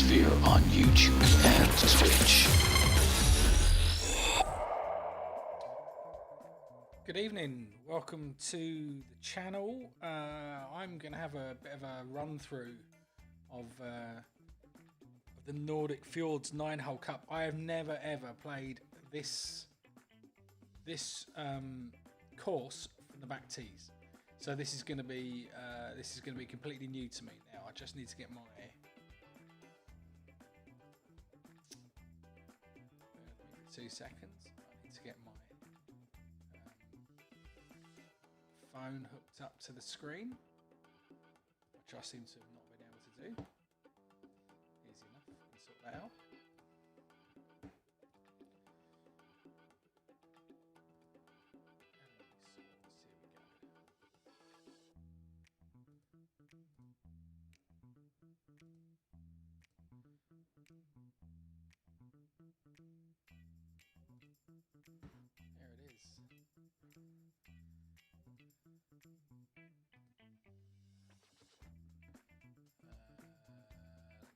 Sphere on YouTube and Twitch. Good evening, welcome to the channel. I'm going to have a bit of a run through of the Nordic Fjords 9-hole cup. I have never ever played this course from the back tees, so this is going to be completely new to me now. I just need to get my 2 seconds. I need to get my phone hooked up to the screen, which I seem to have not been able to do. Easy enough, we can sort that out. There it is. Let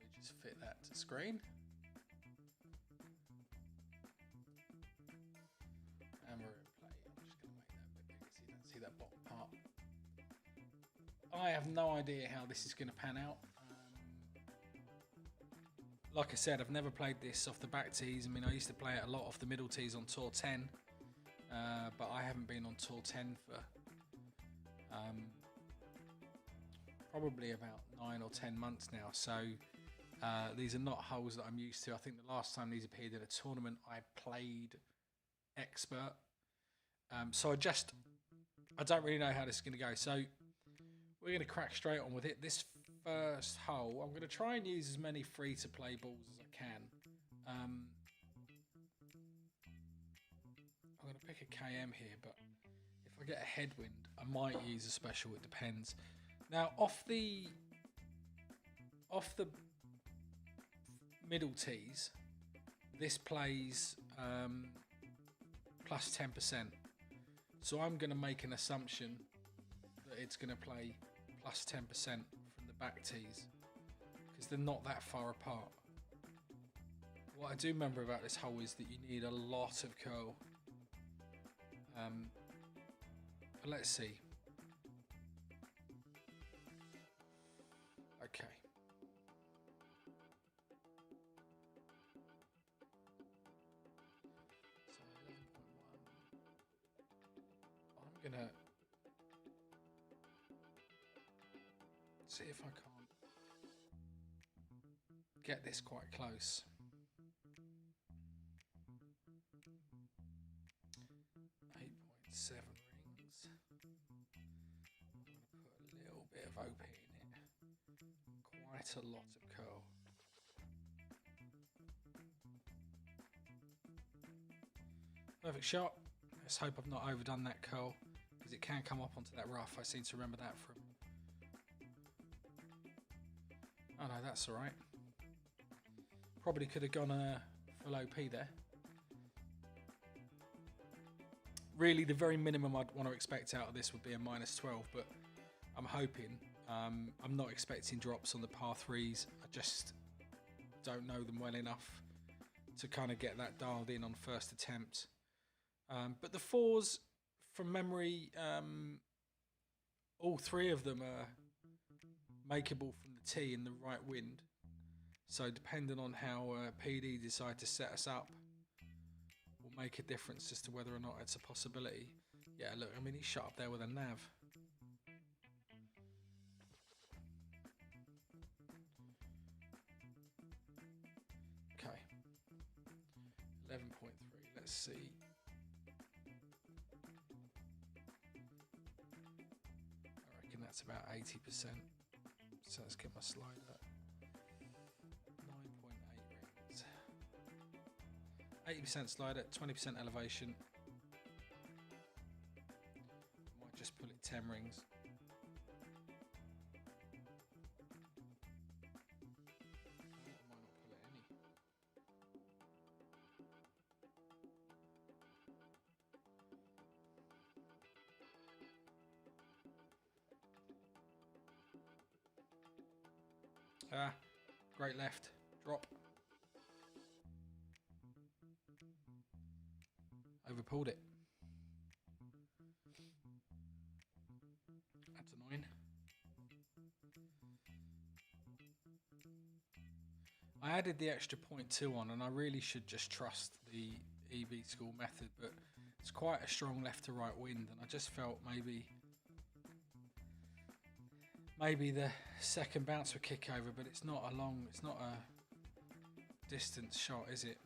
me just fit that to screen. And we're in play. I'm just going to make that a bit bigger. See that bottom part. I have no idea how this is going to pan out. Like I said, I've never played this off the back tees. I mean, I used to play it a lot off the middle tees on Tour 10, but I haven't been on Tour 10 for probably about 9 or 10 months now. So these are not holes that I'm used to. I think the last time these appeared in a tournament, I played expert. So I don't really know how this is going to go. So we're going to crack straight on with it. This first hole, I'm going to try and use as many free-to-play balls as I can. I'm going to pick a KM here, but if I get a headwind, I might use a special. It depends. Now, off the middle tees, this plays plus 10%. So I'm going to make an assumption that it's going to play plus 10% from the back tees, because they're not that far apart. What I do remember about this hole is that you need a lot of curl. But let's see. Okay. So 11.1. I'm gonna see if I can't get this quite close. 8.7 rings. I'm going to put a little bit of OP in it. Quite a lot of curl. Perfect shot. Let's hope I've not overdone that curl, because it can come up onto that rough. I seem to remember that from... Oh no, that's alright. Probably could have gone full OP there. Really, the very minimum I'd want to expect out of this would be a -12, but I'm hoping. I'm not expecting drops on the par 3s. I just don't know them well enough to kind of get that dialed in on first attempt. But the 4s, from memory, all 3 of them are makeable from the tee in the right wind. So depending on how PD decide to set us up, will make a difference as to whether or not it's a possibility. Yeah, look, I mean, he shot up there with a nav. Okay. 11.3, let's see. I reckon that's about 80%. So let's get my slider. 80% slider, 20% elevation. Might just pull it 10 rings. Ah, great left. Overpulled it. That's annoying. I added the extra 0.2 on, and I really should just trust the EV school method, but it's quite a strong left to right wind, and I just felt maybe the second bounce would kick over, but it's not a distance shot, is it?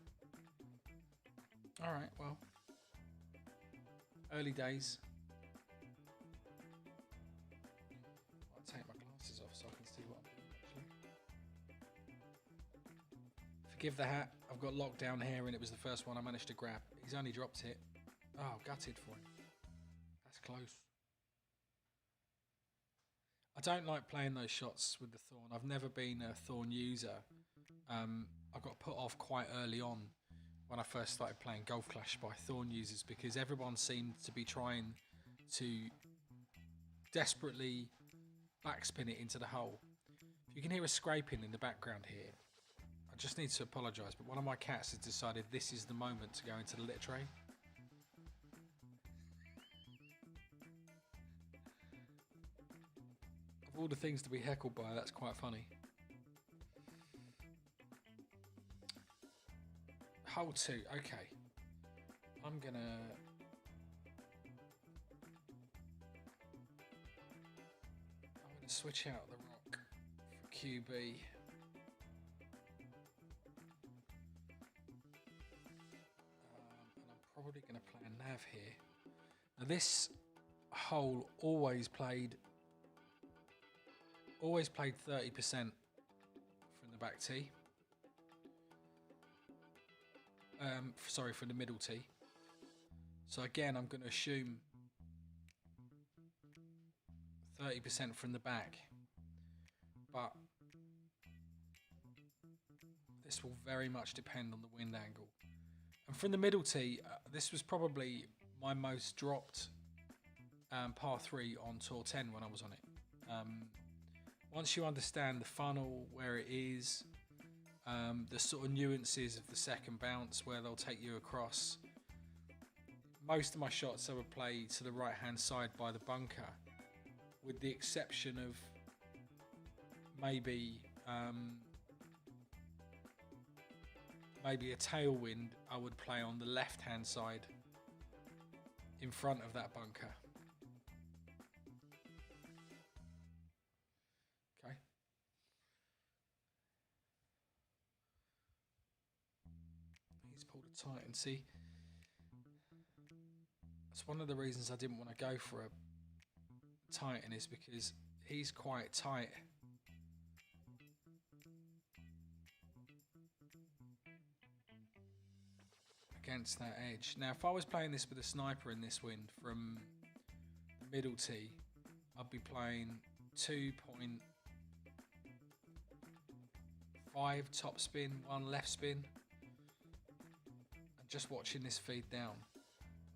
All right, well, early days. I'll take my glasses off so I can see what I'm doing, actually. Forgive the hat. I've got locked down here, and it was the first one I managed to grab. He's only dropped it. Oh, gutted for him. That's close. I don't like playing those shots with the Thorn. I've never been a Thorn user. I got put off quite early on when I first started playing Golf Clash by Thorn users, because everyone seemed to be trying to desperately backspin it into the hole. If you can hear a scraping in the background here, I just need to apologise, but one of my cats has decided this is the moment to go into the litter tray. Of all the things to be heckled by, that's quite funny. Hole 2, okay. I'm gonna switch out the rock for QB. And I'm probably gonna play a nav here. Now this hole always played 30% from the back tee. Sorry, from the middle tee. So again, I'm going to assume 30% from the back, but this will very much depend on the wind angle. And from the middle tee, this was probably my most dropped par 3 on Tour 10 when I was on it. Once you understand the funnel, where it is, the sort of nuances of the second bounce, where they'll take you across. Most of my shots I would play to the right hand side by the bunker, with the exception of maybe a tailwind. I would play on the left hand side in front of that bunker. Okay. He's pulled a Titan. See, that's one of the reasons I didn't want to go for a Titan, is because he's quite tight. Against that edge. Now, if I was playing this with a sniper in this wind from the middle tee, I'd be playing 2.5 top spin, 1 left spin, and just watching this feed down.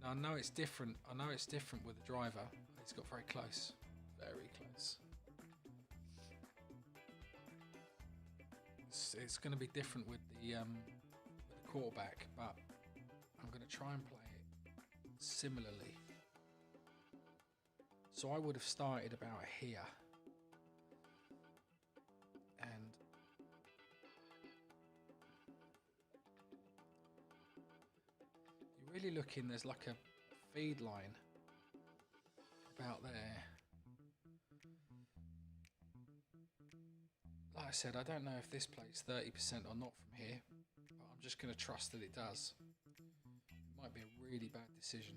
Now I know it's different. I know it's different with the driver. He's got very close, very close. It's going to be different with the quarterback, but I'm going to try and play it similarly. So I would have started about here, and you're really looking, there's like a feed line about there. Like I said, I don't know if this plays 30% or not from here, but I'm just going to trust that it does. It might be a really bad decision.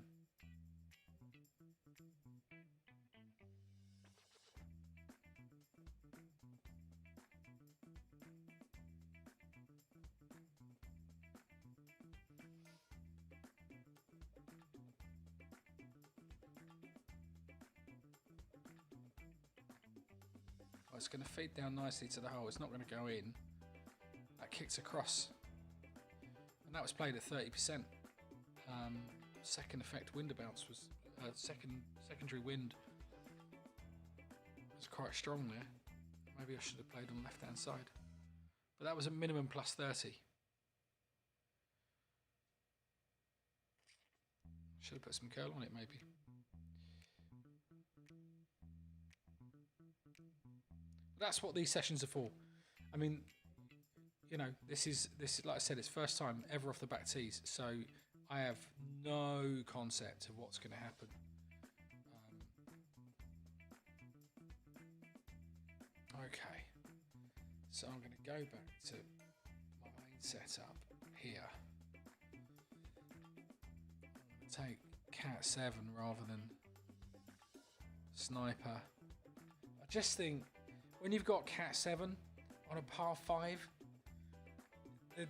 Well, it's going to feed down nicely to the hole. It's not going to go in. That kicks across. And that was played at 30%. Second effect wind bounce was secondary wind was quite strong there. Maybe I should have played on the left hand side, but that was a minimum plus 30. Should have put some curl on it, maybe. That's what these sessions are for. I mean, you know, this is like I said, it's first time ever off the back tees, so I have no concept of what's going to happen. Okay, so I'm going to go back to my main setup here. I'm going to take Cat 7 rather than Sniper. I just think when you've got Cat 7 on a par 5,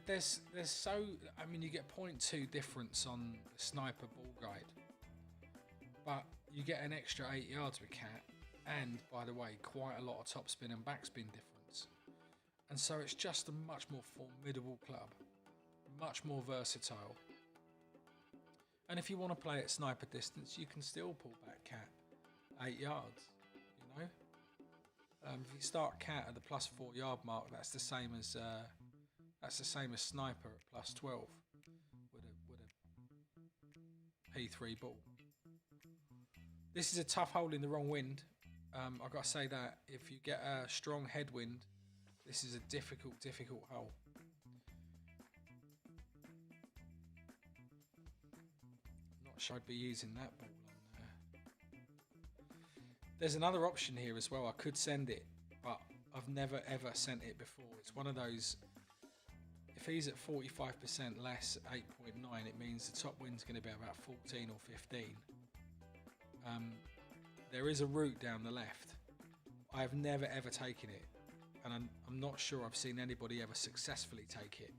there's so, I mean, you get 0.2 difference on the Sniper ball guide, but you get an extra 8 yards with Cat. And, by the way, quite a lot of topspin and backspin difference. And so it's just a much more formidable club. Much more versatile. And if you want to play at sniper distance, you can still pull back Cat 8 yards, you know. If you start Cat at the +4 yard mark, that's the same as Sniper at +12 with a P3 ball. This is a tough hole in the wrong wind. I've got to say that if you get a strong headwind, this is a difficult hole. Not sure I'd be using that ball on there. There's another option here as well. I could send it, but I've never ever sent it before. It's one of those, if he's at 45% less, 8.9, it means the top wind's going to be about 14 or 15. There is a route down the left. I have never ever taken it, and I'm not sure I've seen anybody ever successfully take it.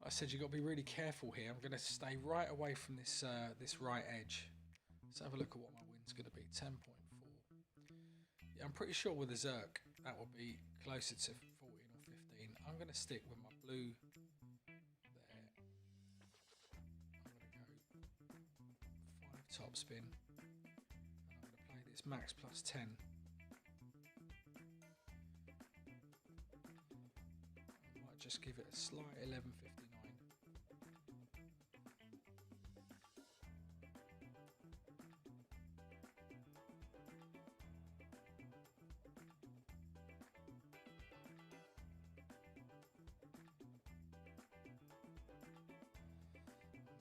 I said you've got to be really careful here. I'm going to stay right away from this this right edge. Let's have a look at what my wind's going to be. 10.4. Yeah, I'm pretty sure with a Zerk that will be closer to 14 or 15. I'm going to stick with my blue. Top spin, and I'm going to play this max +10. I might just give it a slight 11.59.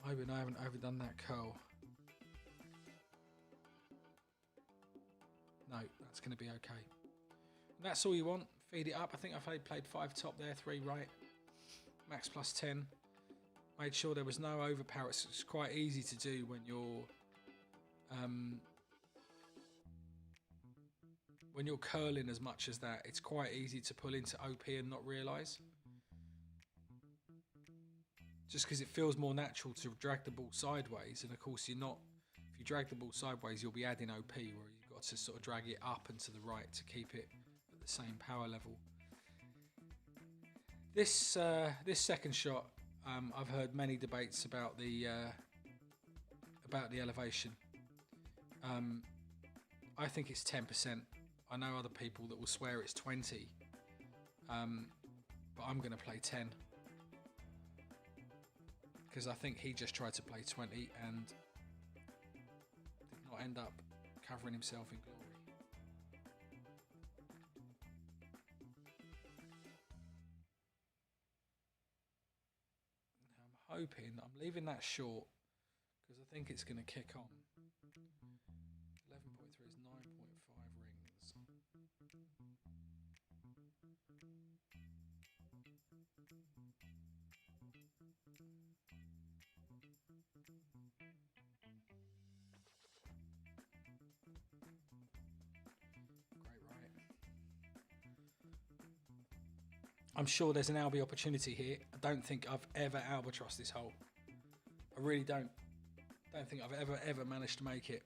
I'm hoping I haven't overdone that curl. No, that's going to be okay. And that's all you want. Feed it up. I think I've played 5 top there, 3 right. Max +10. Made sure there was no overpower. It's quite easy to do when you're curling as much as that. It's quite easy to pull into OP and not realise. Just because it feels more natural to drag the ball sideways, and of course you're not. If you drag the ball sideways, you'll be adding OP, where you've got to sort of drag it up and to the right to keep it at the same power level. This this second shot, I've heard many debates about the elevation. I think it's 10%. I know other people that will swear it's 20, but I'm going to play 10 because I think he just tried to play 20 and did not end up covering himself in glory. Now I'm hoping, I'm leaving that short because I think it's going to kick on. 11.3 is 9.5 rings. I'm sure there's an Albi opportunity here. I don't think I've ever albatrossed this hole. I really don't. Don't think I've ever managed to make it.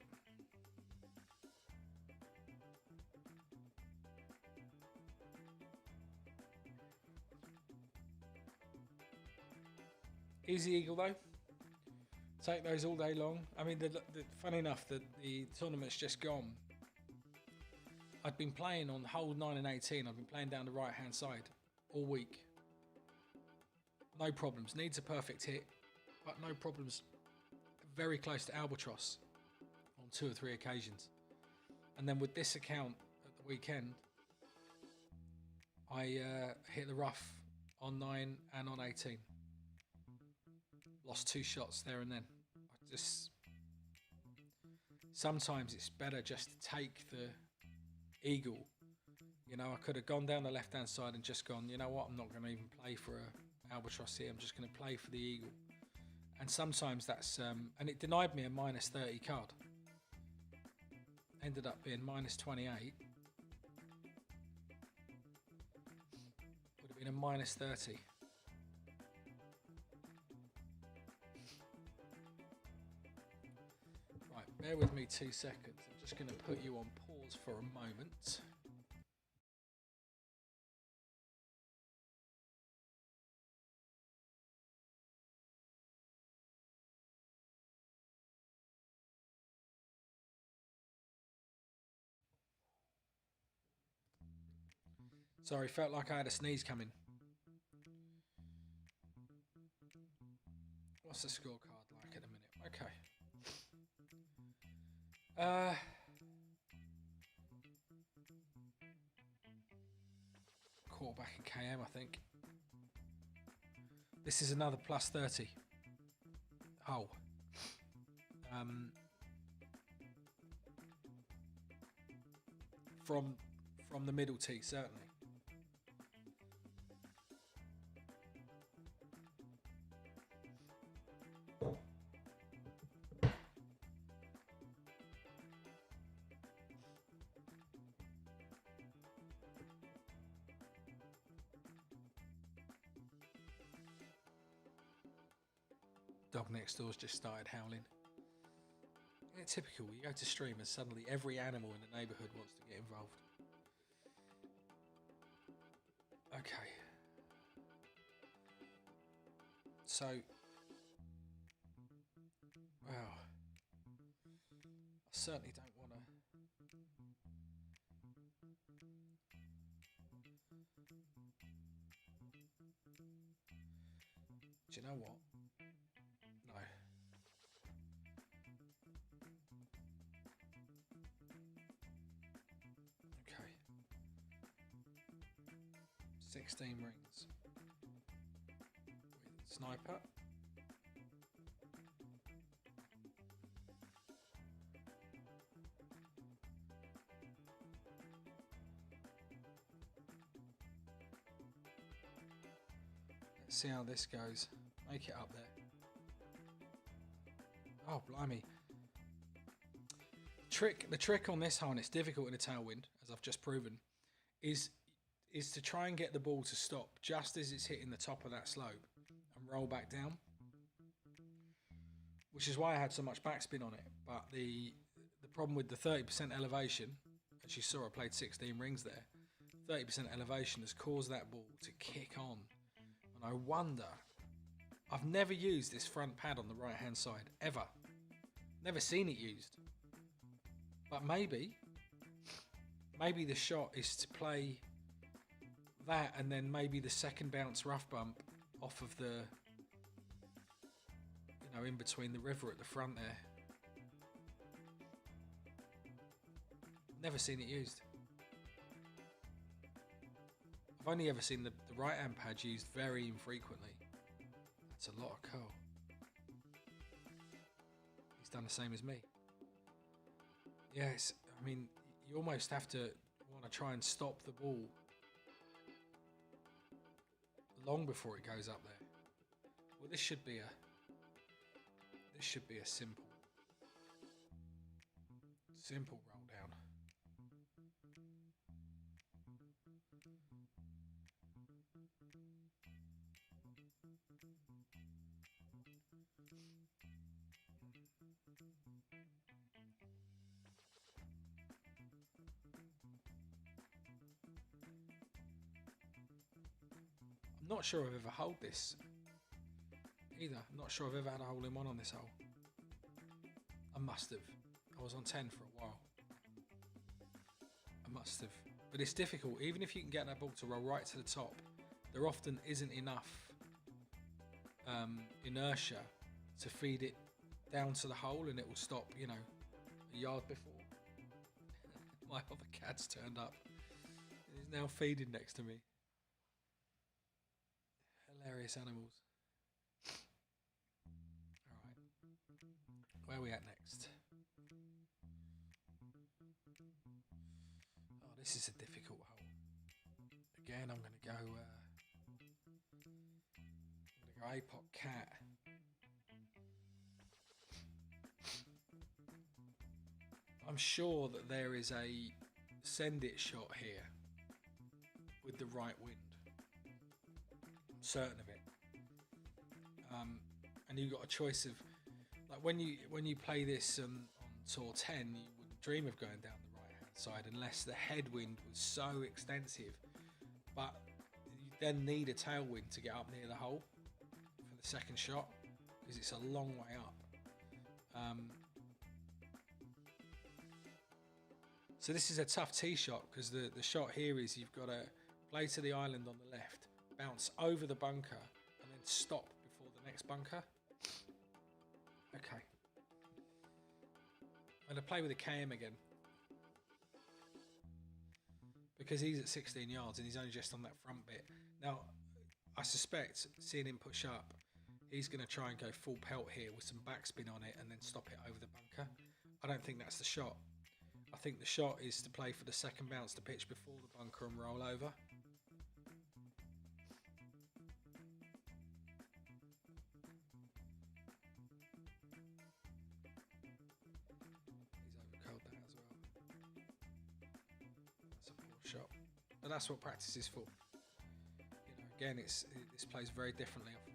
Easy eagle though. Take those all day long. I mean, funny enough, the tournament's just gone. I'd been playing on hole 9 and 18. I've been playing down the right hand side. all week. No problems. Needs a perfect hit, but no problems. Very close to albatross on 2 or 3 occasions. And then with this account at the weekend, I hit the rough on 9 and on 18. Lost 2 shots there and then. Sometimes it's better just to take the eagle. You know, I could have gone down the left-hand side and just gone, you know what, I'm not going to even play for a albatross here. I'm just going to play for the eagle. And sometimes that's, and it denied me a minus 30 card. Ended up being minus 28. Would have been a minus 30. Right, bear with me 2 seconds. I'm just going to put you on pause for a moment. Sorry, felt like I had a sneeze coming. What's the scorecard like at the minute? Okay. Quarterback and KM, I think. This is another plus 30. Oh. From the middle tee, certainly. Dog next door's just started howling. Yeah, typical. You go to stream and suddenly every animal in the neighbourhood wants to get involved. Okay. So, well, I certainly don't want to. Do you know what? No. Okay. 16 rings. With sniper. Let's see how this goes. Make it up there. Oh, blimey. The trick on this hole, and it's difficult in a tailwind, as I've just proven, is to try and get the ball to stop just as it's hitting the top of that slope and roll back down. Which is why I had so much backspin on it. But the problem with the 30% elevation, as you saw I played 16 rings there, 30% elevation has caused that ball to kick on. And I wonder, I've never used this front pad on the right hand side, ever. Never seen it used. But maybe the shot is to play that and then maybe the second bounce rough bump off of the, you know, in between the river at the front there. Never seen it used. I've only ever seen the right hand pad used very infrequently. That's a lot of curl. He's done the same as me. Yes, I mean, you almost have to want to try and stop the ball long before it goes up there. Well, this should be a simple roll down. I'm not sure I've ever holed this either. I'm not sure I've ever had a hole-in-one on this hole. I must have. I was on 10 for a while. I must have. But it's difficult. Even if you can get that ball to roll right to the top there often isn't enough inertia to feed it down to the hole, and it will stop, you know, a yard before. My other cat's turned up. He's now feeding next to me. Hilarious animals. Alright. Where are we at next? Oh, this is a difficult hole. Again, I'm going to go APOC cat. I'm sure that there is a send it shot here with the right wind. I'm certain of it. And you've got a choice of, like, when you play this on tour 10, you wouldn't dream of going down the right hand side unless the headwind was so extensive. But you then need a tailwind to get up near the hole for the second shot, because it's a long way up. So this is a tough tee shot, because the shot here is you've got to play to the island on the left, bounce over the bunker, and then stop before the next bunker. Okay. I'm going to play with a KM again, because he's at 16 yards and he's only just on that front bit. Now, I suspect, seeing him push up, he's going to try and go full pelt here with some backspin on it and then stop it over the bunker. I don't think that's the shot. I think the shot is to play for the second bounce to pitch before the bunker and roll over. He's overcurled that as well. That's a poor shot. But that's what practice is for. You know, again, this plays very differently off of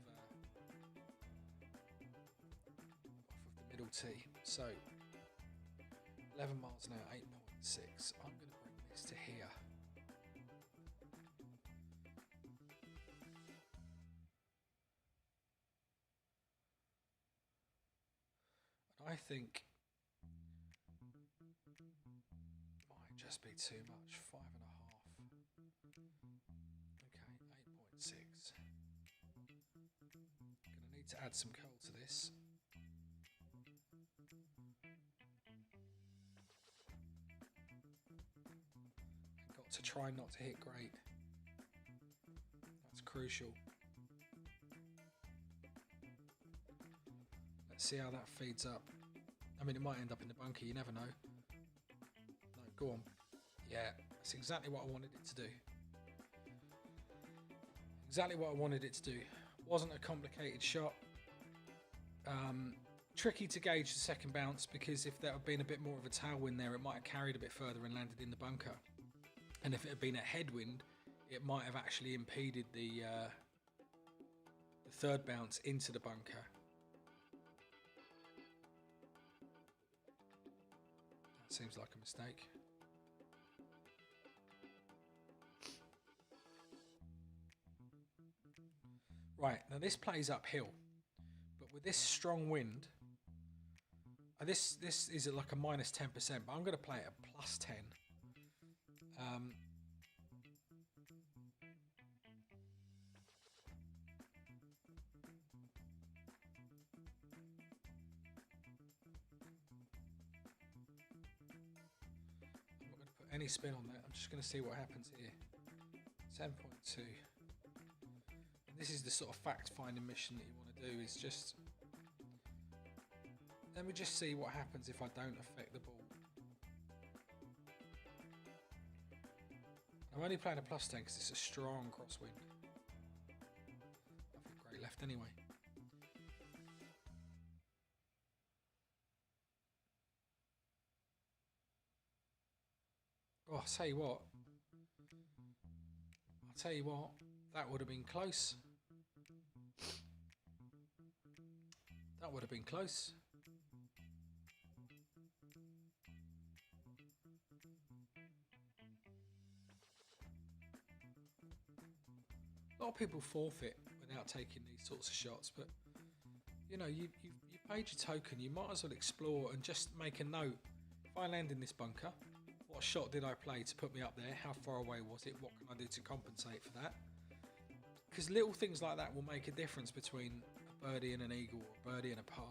the middle tee. So 11 miles an hour, 8.6. I'm going to bring this to here. And I think might just be too much. 5.5. Okay, 8.6. Going to need to add some curl to this. To try not to hit great. That's crucial. Let's see how that feeds up. I mean, it might end up in the bunker, you never know. No, go on. Yeah, that's exactly what I wanted it to do. Exactly what I wanted it to do. Wasn't a complicated shot. Tricky to gauge the second bounce, because if there had been a bit more of a tailwind there, it might have carried a bit further and landed in the bunker. And if it had been a headwind, it might have actually impeded the third bounce into the bunker. That seems like a mistake. Right, now this plays uphill, but with this strong wind, this is at like a minus 10%, but I'm going to play it at plus 10. Any spin on that. I'm just going to see what happens here. 10.2. And this is the sort of fact-finding mission that you want to do, is just... Let me just see what happens if I don't affect the ball. I'm only playing a plus 10 because it's a strong crosswind. I think great left anyway. Oh, I'll tell you what, that would have been close. That would have been close. A lot of people forfeit without taking these sorts of shots, but you know, you paid your token, you might as well explore and just make a note. If I land in this bunker, what shot did I play to put me up there? How far away was it? What can I do to compensate for that? Because little things like that will make a difference between a birdie and an eagle, or a birdie and a par.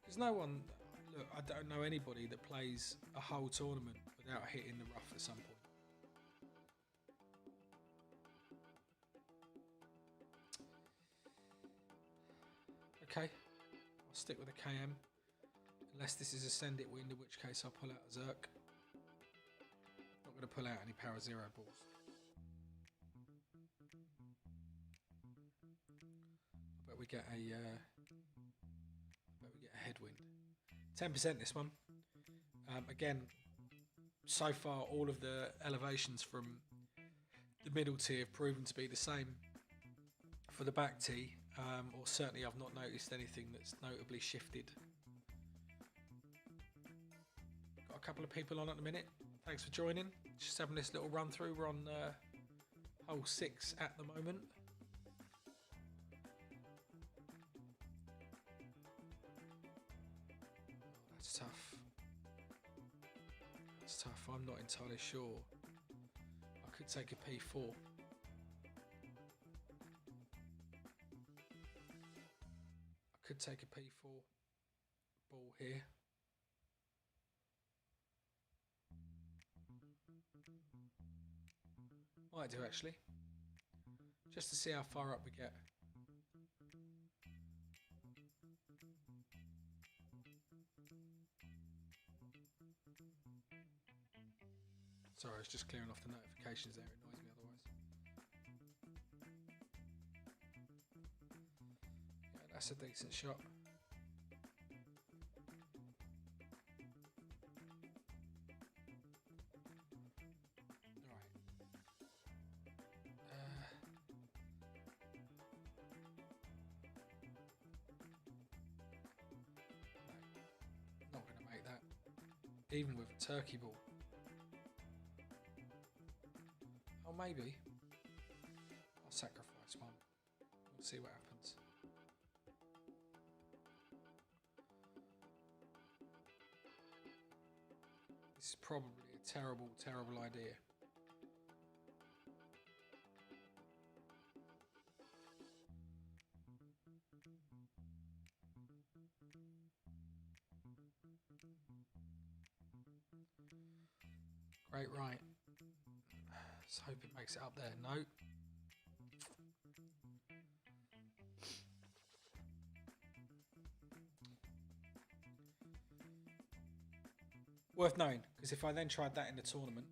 Because no one, look, I don't know anybody that plays a whole tournament without hitting the rough at some point. Okay, I'll stick with a KM. Unless this is a send it wind, in which case I'll pull out a Zerk. Not going to pull out any power zero balls. I bet we get a headwind. 10% this one. Again, so far all of the elevations from the middle tee have proven to be the same for the back tee, or certainly I've not noticed anything that's notably shifted. Got a couple of people on at the minute. Thanks for joining. Just having this little run through. We're on hole 6 at the moment. That's tough. That's tough. I'm not entirely sure. I could take a P4. I could take a P4 ball here. Might do actually. Just to see how far up we get. Sorry, I was just clearing off the notifications there. It annoys me otherwise. Yeah, that's a decent shot. Even with a turkey ball. Oh, maybe. I'll sacrifice one. We'll see what happens. This is probably a terrible, terrible idea. Great, right. Let's hope it makes it up there. No. Worth knowing, because if I then tried that in the tournament,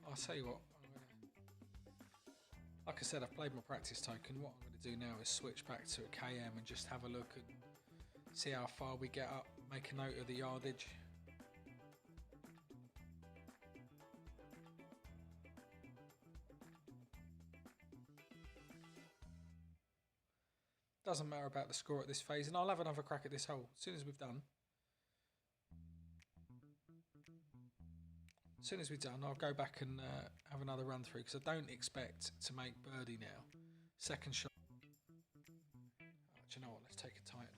I'll tell you what. Like I said, I've played my practice token. What I'm going to do now is switch back to a KM and just have a look and see how far we get up, make a note of the yardage. Doesn't matter about the score at this phase, and I'll have another crack at this hole as soon as we've done. As soon as we're done, I'll go back and have another run through, because I don't expect to make birdie now. Second shot. Oh, do you know what? Let's take a Titan.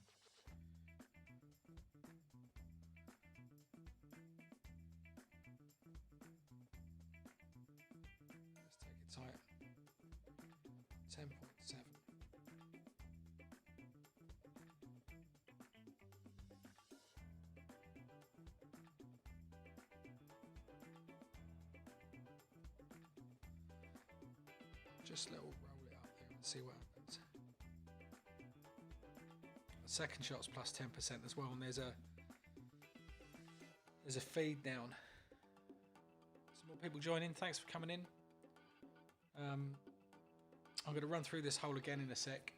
Let's take a Titan. 10.7. Just little roll it up there and see what happens. The second shot's plus 10% as well, and there's a feed down. Some more people joining. Thanks for coming in. I'm going to run through this hole again in a sec.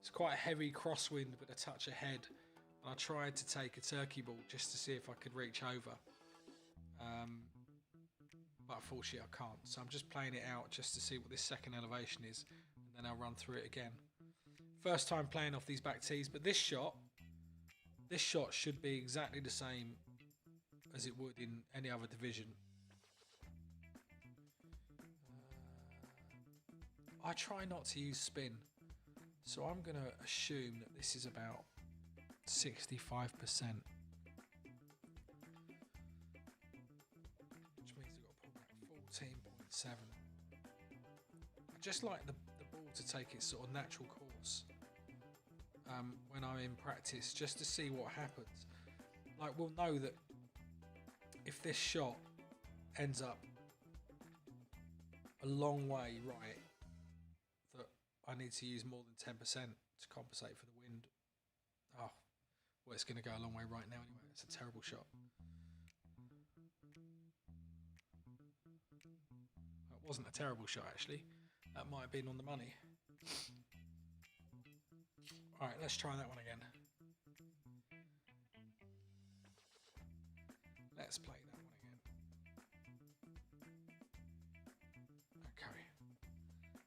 It's quite a heavy crosswind, but a touch ahead. I tried to take a turkey ball just to see if I could reach over. But unfortunately I can't, so I'm just playing it out just to see what this second elevation is, and then I'll run through it again. First time playing off these back tees, but this shot should be exactly the same as it would in any other division. I try not to use spin, so I'm going to assume that this is about 65%. Which means I've got to pull back 14.7. I just like the ball to take its sort of natural course when I'm in practice, just to see what happens. Like, we'll know that if this shot ends up a long way right, that I need to use more than 10% to compensate for the wind. Oh, well, it's going to go a long way right now anyway. It's a terrible shot. It wasn't a terrible shot, actually. That might have been on the money. All right, let's try that one again. Let's play that one again. Okay.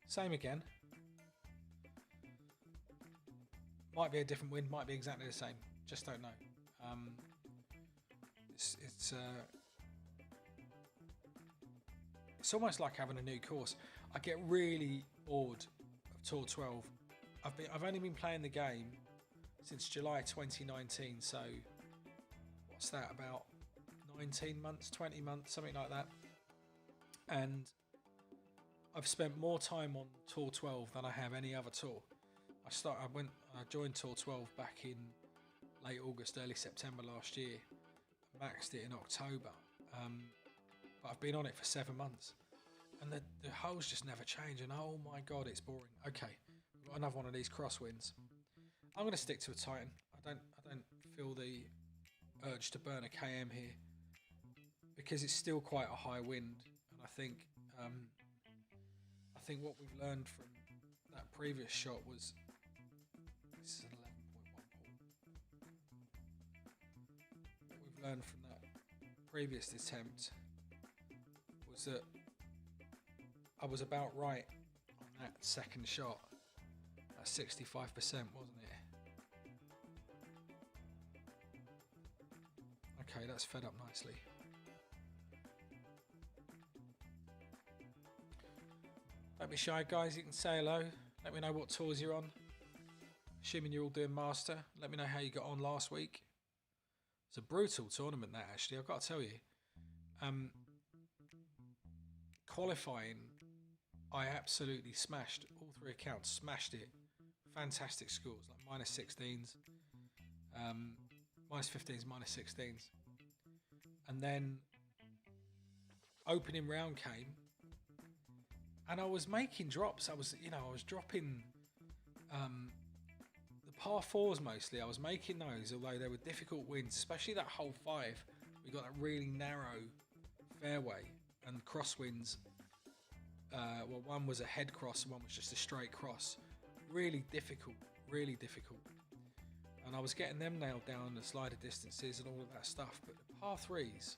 Same again. Might be a different wind, might be exactly the same. Just don't know. It's almost like having a new course. I get really bored of Tour 12. I've only been playing the game since July 2019, so what's that, about 19 months, 20 months, something like that. And I've spent more time on Tour 12 than I have any other tour. I joined Tour 12 back in late August, early September last year. Maxed it in October, but I've been on it for 7 months, and the holes just never change. And oh my god, it's boring. Okay, we've got another one of these crosswinds. I'm going to stick to a Titan. I don't feel the urge to burn a KM here because it's still quite a high wind, and I think what we've learned from that previous shot was this is an 11.1 pool. What we've learned from that previous attempt was that I was about right on that second shot at 65%, wasn't it? Okay, that's fed up nicely. Don't be shy, guys. You can say hello. Let me know what tours you're on. Assuming you're all doing Master. Let me know how you got on last week. It's a brutal tournament, that, actually. I've got to tell you. Qualifying, I absolutely smashed all 3 accounts. Smashed it. Fantastic scores, like minus 16s, minus 15s, minus 16s. And then opening round came, and I was making drops. I was dropping the par 4s mostly. I was making those, although they were difficult wins, especially that hole 5. We got that really narrow fairway and crosswinds. Well, one was a head cross and one was just a straight cross. Really difficult, really difficult. And I was getting them nailed down, the slider distances and all of that stuff. But the par 3s,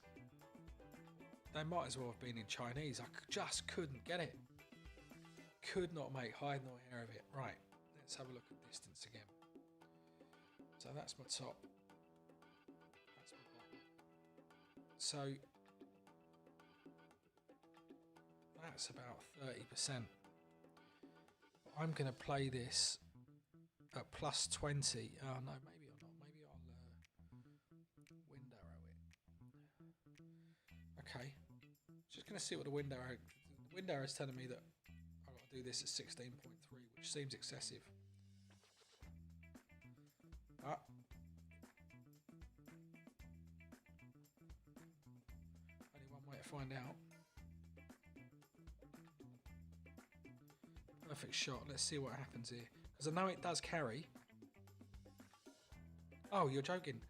they might as well have been in Chinese. I just couldn't get it. Could not make hide nor hair of it. Right, let's have a look at distance again. So that's my top. That's my bottom. So that's about 30%. I'm going to play this at plus 20. Oh no, maybe I'm not. Maybe I'll wind arrow it. Okay, just going to see what the wind arrow. The wind arrow is telling me that I've got to do this at 16.3, which seems excessive. But only one way to find out. Perfect shot. Let's see what happens here. Because I know it does carry. Oh, you're joking.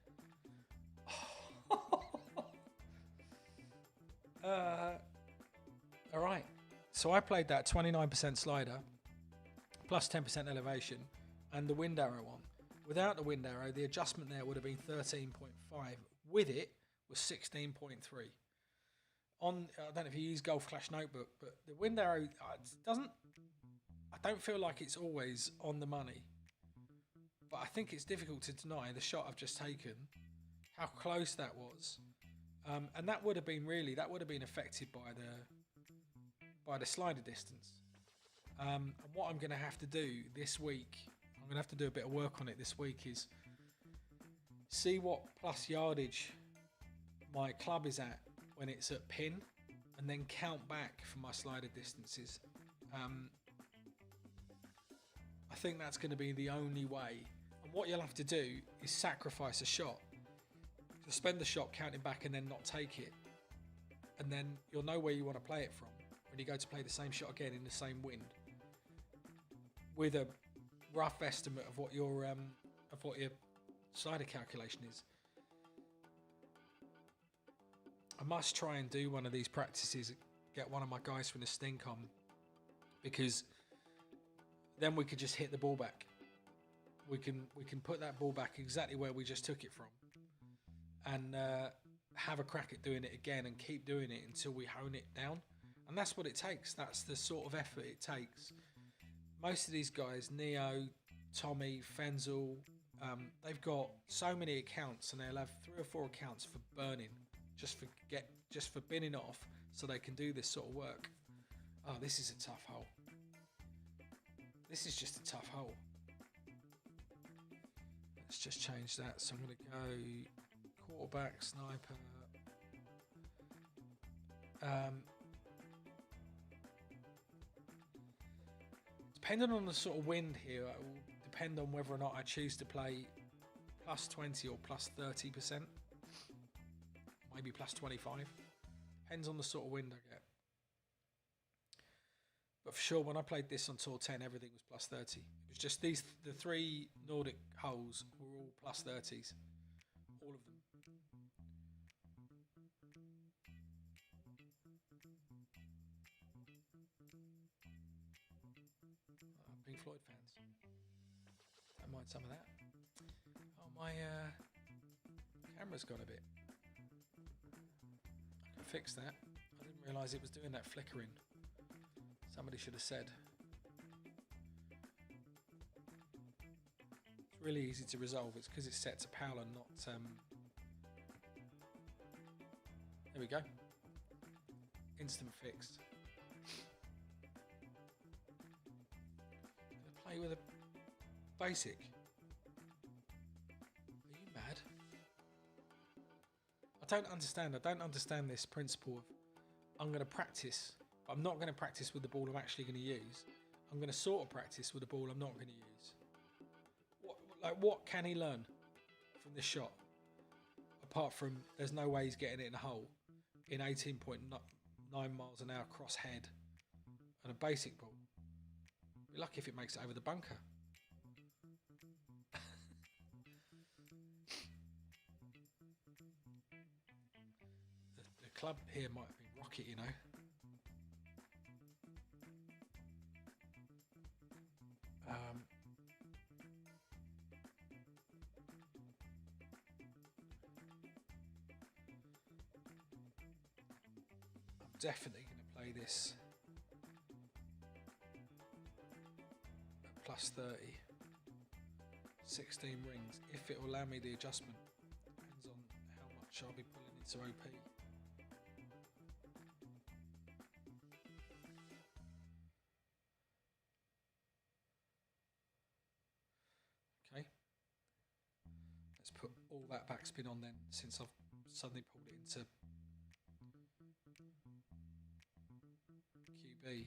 Alright. So I played that 29% slider, plus 10% elevation, and the wind arrow on. Without the wind arrow, the adjustment there would have been 13.5. With it was 16.3. On, I don't know if you use Golf Clash Notebook, but the wind arrow doesn't. I don't feel like it's always on the money, but I think it's difficult to deny the shot I've just taken, how close that was, and that would have been affected by the slider distance. And what I'm going to have to do this week, I'm going to have to do a bit of work on it this week, is see what plus yardage my club is at when it's at pin, and then count back for my slider distances. I think that's going to be the only way. And what you'll have to do is sacrifice a shot. Suspend the shot, count it back, and then not take it. And then you'll know where you want to play it from when you go to play the same shot again in the same wind, with a rough estimate of what your slider calculation is. I must try and do one of these practices, get one of my guys from the Stincom, because then we could just hit the ball back. We can put that ball back exactly where we just took it from, and have a crack at doing it again and keep doing it until we hone it down. And that's what it takes. That's the sort of effort it takes. Most of these guys, Neo, Tommy, Fenzel, they've got so many accounts, and they'll have 3 or 4 accounts for burning, just for binning off, so they can do this sort of work. Oh, this is a tough hole. This is just a tough hole. Let's just change that. So I'm going to go quarterback, sniper. Depending on the sort of wind here, it will depend on whether or not I choose to play plus 20 or plus 30%. Maybe plus 25. Depends on the sort of wind I get. But for sure, when I played this on Tour 10, everything was plus 30. It was just the 3 Nordic holes were all plus 30s. All of them. Pink Floyd fans. Don't mind some of that. Oh, my camera's gone a bit. I can fix that. I didn't realise it was doing that flickering. Somebody should have said. It's really easy to resolve. It's because it's set to PAL and not... There we go. Instant fixed. Gonna play with a basic. Are you mad? I don't understand. I don't understand this principle of I'm going to practice. I'm not going to practice with the ball I'm actually going to use. I'm going to sort of practice with the ball I'm not going to use. What can he learn from this shot? Apart from there's no way he's getting it in a hole in 18.9 miles an hour crosshead and a basic ball. Be lucky if it makes it over the bunker. the club here might have been rocket, you know. Definitely going to play this at plus 30, 16 rings, if it will allow me the adjustment. Depends on how much I'll be pulling into OP. Okay, let's put all that backspin on then, since I've suddenly pulled it into QB.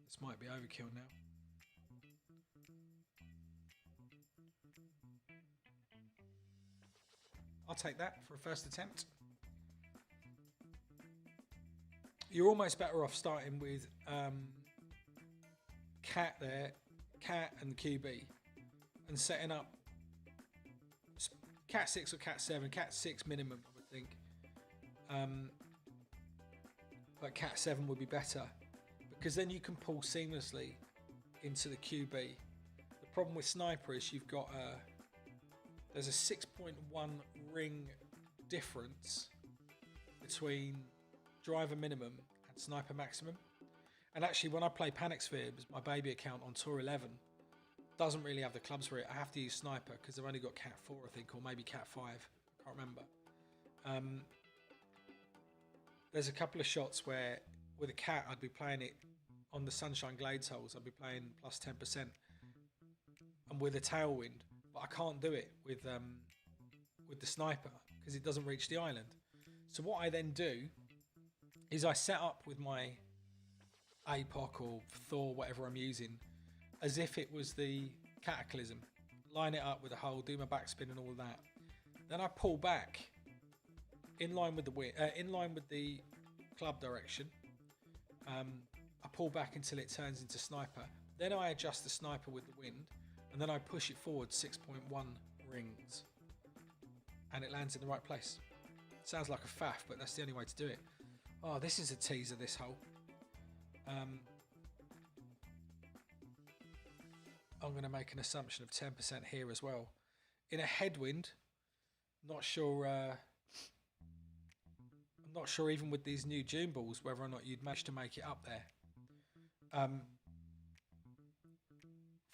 This might be overkill now. I'll take that for a first attempt. You're almost better off starting with cat there, cat and QB, and setting up cat 6 or cat 7, cat 6 minimum, I would think. But cat 7 would be better, because then you can pull seamlessly into the QB. The problem with sniper is you've got there's a 6.1 ring difference between driver minimum and sniper maximum. And actually, when I play Panic Sphere, my baby account on Tour 11 doesn't really have the clubs for it. I have to use sniper because I've only got cat 4, I think, or maybe cat 5. I can't remember. There's a couple of shots where with a cat I'd be playing it on the Sunshine Glades holes. I'd be playing plus 10%, and with a tailwind, but I can't do it with with the sniper because it doesn't reach the island. So what I then do is I set up with my APOC or Thor, whatever I'm using, as if it was the Cataclysm. Line it up with a hole, do my backspin and all of that. Then I pull back in line with the club direction. I pull back until it turns into sniper. Then I adjust the sniper with the wind, and then I push it forward 6.1 rings, and it lands in the right place. Sounds like a faff, but that's the only way to do it. Oh, this is a teaser, this hole. I'm going to make an assumption of 10% here as well. In a headwind, not sure. I'm not sure even with these new June balls whether or not you'd manage to make it up there.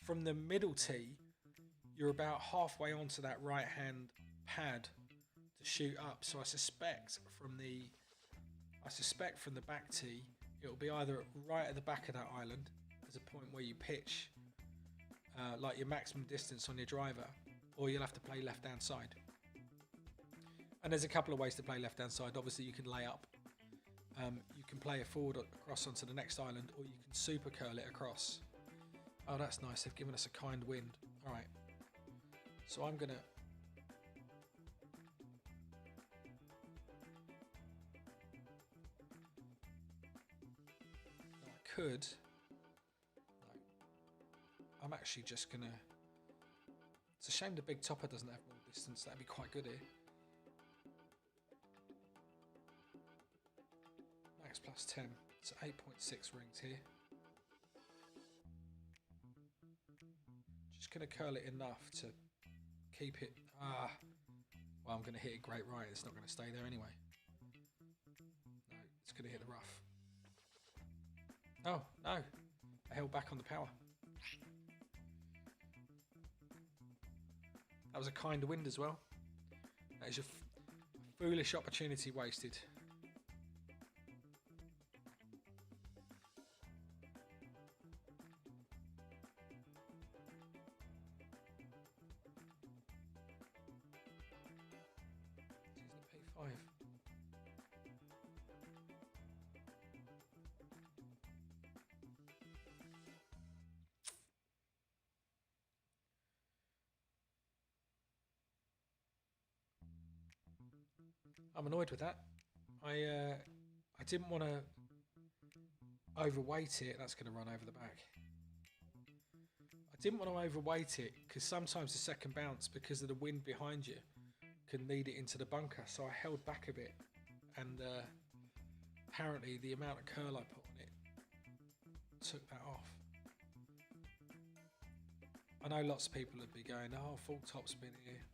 From the middle tee, you're about halfway onto that right-hand pad to shoot up. So I suspect from the back tee, it'll be either right at the back of that island as a point where you pitch like your maximum distance on your driver, or you'll have to play left-hand side. And there's a couple of ways to play left-hand side. Obviously, you can lay up. You can play it forward across onto the next island, or you can super curl it across. Oh, that's nice. They've given us a kind wind. All right. So I'm going to... I could... No. I'm actually just going to... It's a shame the big topper doesn't have more distance. That'd be quite good here. Max plus 10. It's 8.6 rings here. Just going to curl it enough to keep it... Well, I'm going to hit it great right. It's not going to stay there anyway. No, it's going to hit the rough. Oh, no. I held back on the power. That was a kind of wind as well. That is a foolish opportunity wasted. P5. I'm annoyed with that. I didn't want to overweight it. That's going to run over the back. I didn't want to overweight it because sometimes the second bounce, because of the wind behind you, can lead it into the bunker. So I held back a bit, and apparently the amount of curl I put on it took that off. I know lots of people would be going, oh, full top spin here.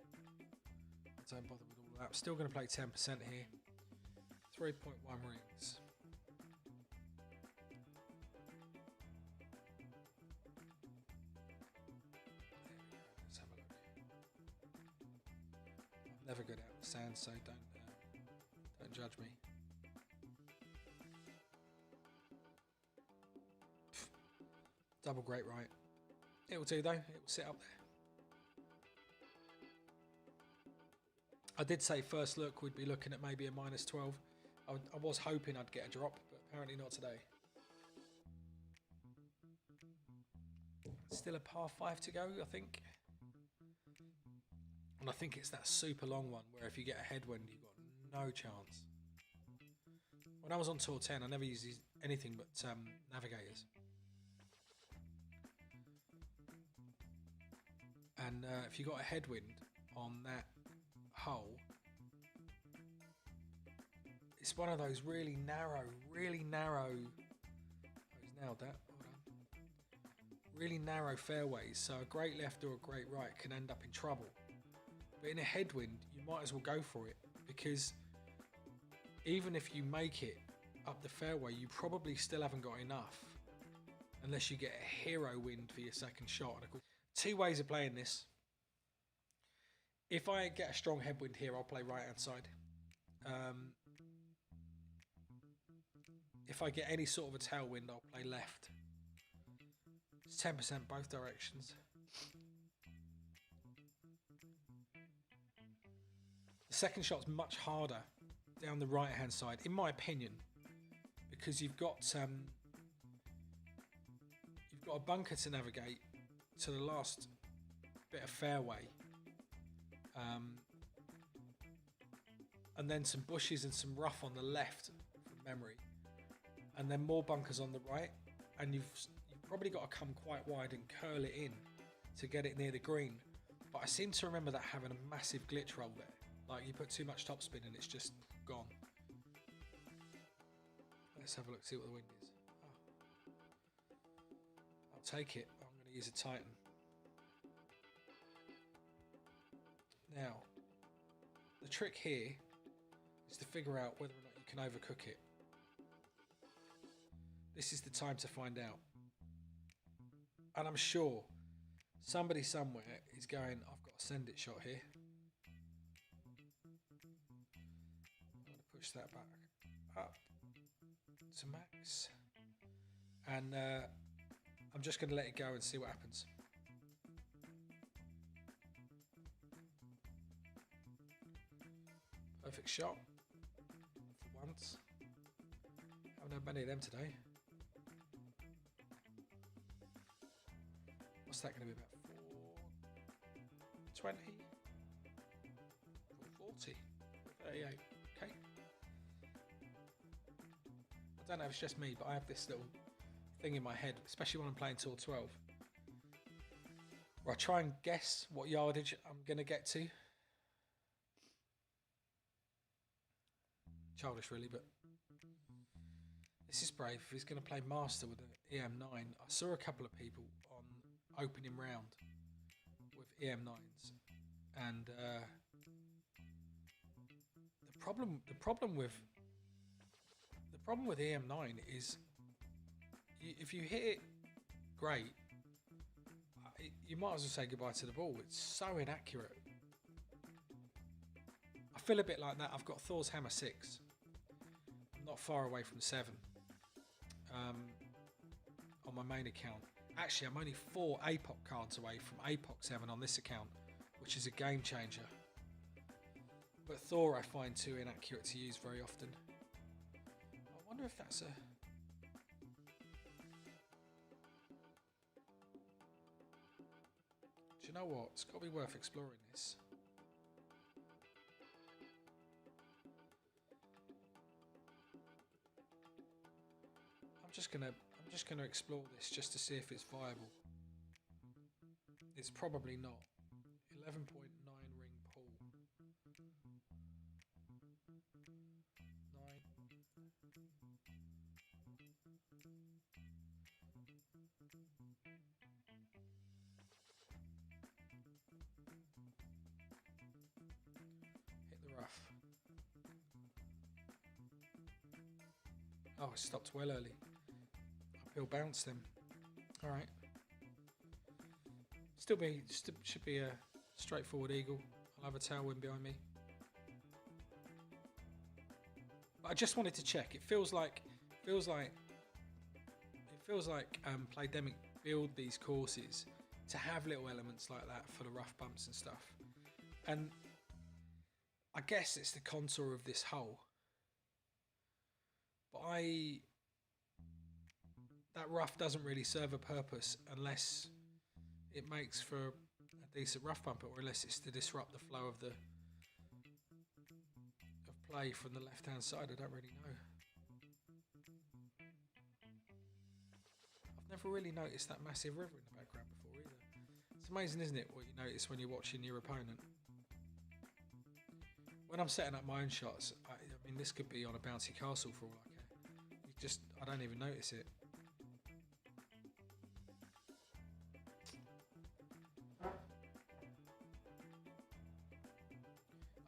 I don't bother with all that. I'm still going to play 10% here. 3.1 rings. Let's have a look. I'm never good out the sand, so don't judge me. Double great right. It'll do though. It will sit up there. I did say first look we'd be looking at maybe a -12. I was hoping I'd get a drop, but apparently not today. Still a par 5 to go, I think. And I think it's that super long one where if you get a headwind, you've got no chance. When I was on Tour 10, I never used anything but navigators. And if you got a headwind on that hole, it's one of those really narrow, oh, he's nailed that, hold on. Really narrow fairways, so a great left or a great right can end up in trouble. But in a headwind, you might as well go for it, because even if you make it up the fairway, you probably still haven't got enough unless you get a hero wind for your second shot. Two ways of playing this. If I get a strong headwind here, I'll play right hand side. If I get any sort of a tailwind, I'll play left. It's 10% both directions. The second shot's much harder down the right hand side, in my opinion, because you've got a bunker to navigate to the last bit of fairway, and then some bushes and some rough on the left from memory, and then more bunkers on the right, and you've probably got to come quite wide and curl it in to get it near the green. But I seem to remember that having a massive glitch roll there, like you put too much topspin and it's just gone. Let's have a look, see what the wind is. Oh. I'll take it. I'm going to use a Titan. Now, the trick here is to figure out whether or not you can overcook it. This is the time to find out. And I'm sure somebody somewhere is going, I've got a send it shot here. I'm going to push that back up to max. And I'm just going to let it go and see what happens. Perfect shot for once. Haven't had many of them today. What's that going to be about? 420? 440? 438? Okay. I don't know if it's just me, but I have this little thing in my head, especially when I'm playing Tour 12, where I try and guess what yardage I'm going to get to. Childish really, but this is brave. If he's going to play Master with an EM9, I saw a couple of people on opening round with EM9s, and the problem with EM9 is if you hit it great, you might as well say goodbye to the ball. It's so inaccurate. I feel a bit like that. I've got Thor's Hammer 6. I'm not far away from 7 on my main account. Actually, I'm only 4 APOC cards away from APOC 7 on this account, which is a game changer. But Thor I find too inaccurate to use very often. I wonder if that's a... Do you know what? It's got to be worth exploring this. I'm just gonna explore this just to see if it's viable. It's probably not. 11.9 ring pull. 9. Hit the rough. Oh, it stopped well early. Uphill bounce them. All right. Should be a straightforward eagle. I'll have a tailwind behind me. But I just wanted to check. It feels like Playdemic build these courses to have little elements like that for the rough bumps and stuff. And I guess it's the contour of this hole. But that rough doesn't really serve a purpose unless it makes for a decent rough bumper, or unless it's to disrupt the flow of play from the left hand side. I don't really know. I've never really noticed that massive river in the background before either. It's amazing, isn't it, what you notice when you're watching your opponent. When I'm setting up my own shots, I mean, this could be on a bouncy castle for all I care. I don't even notice it.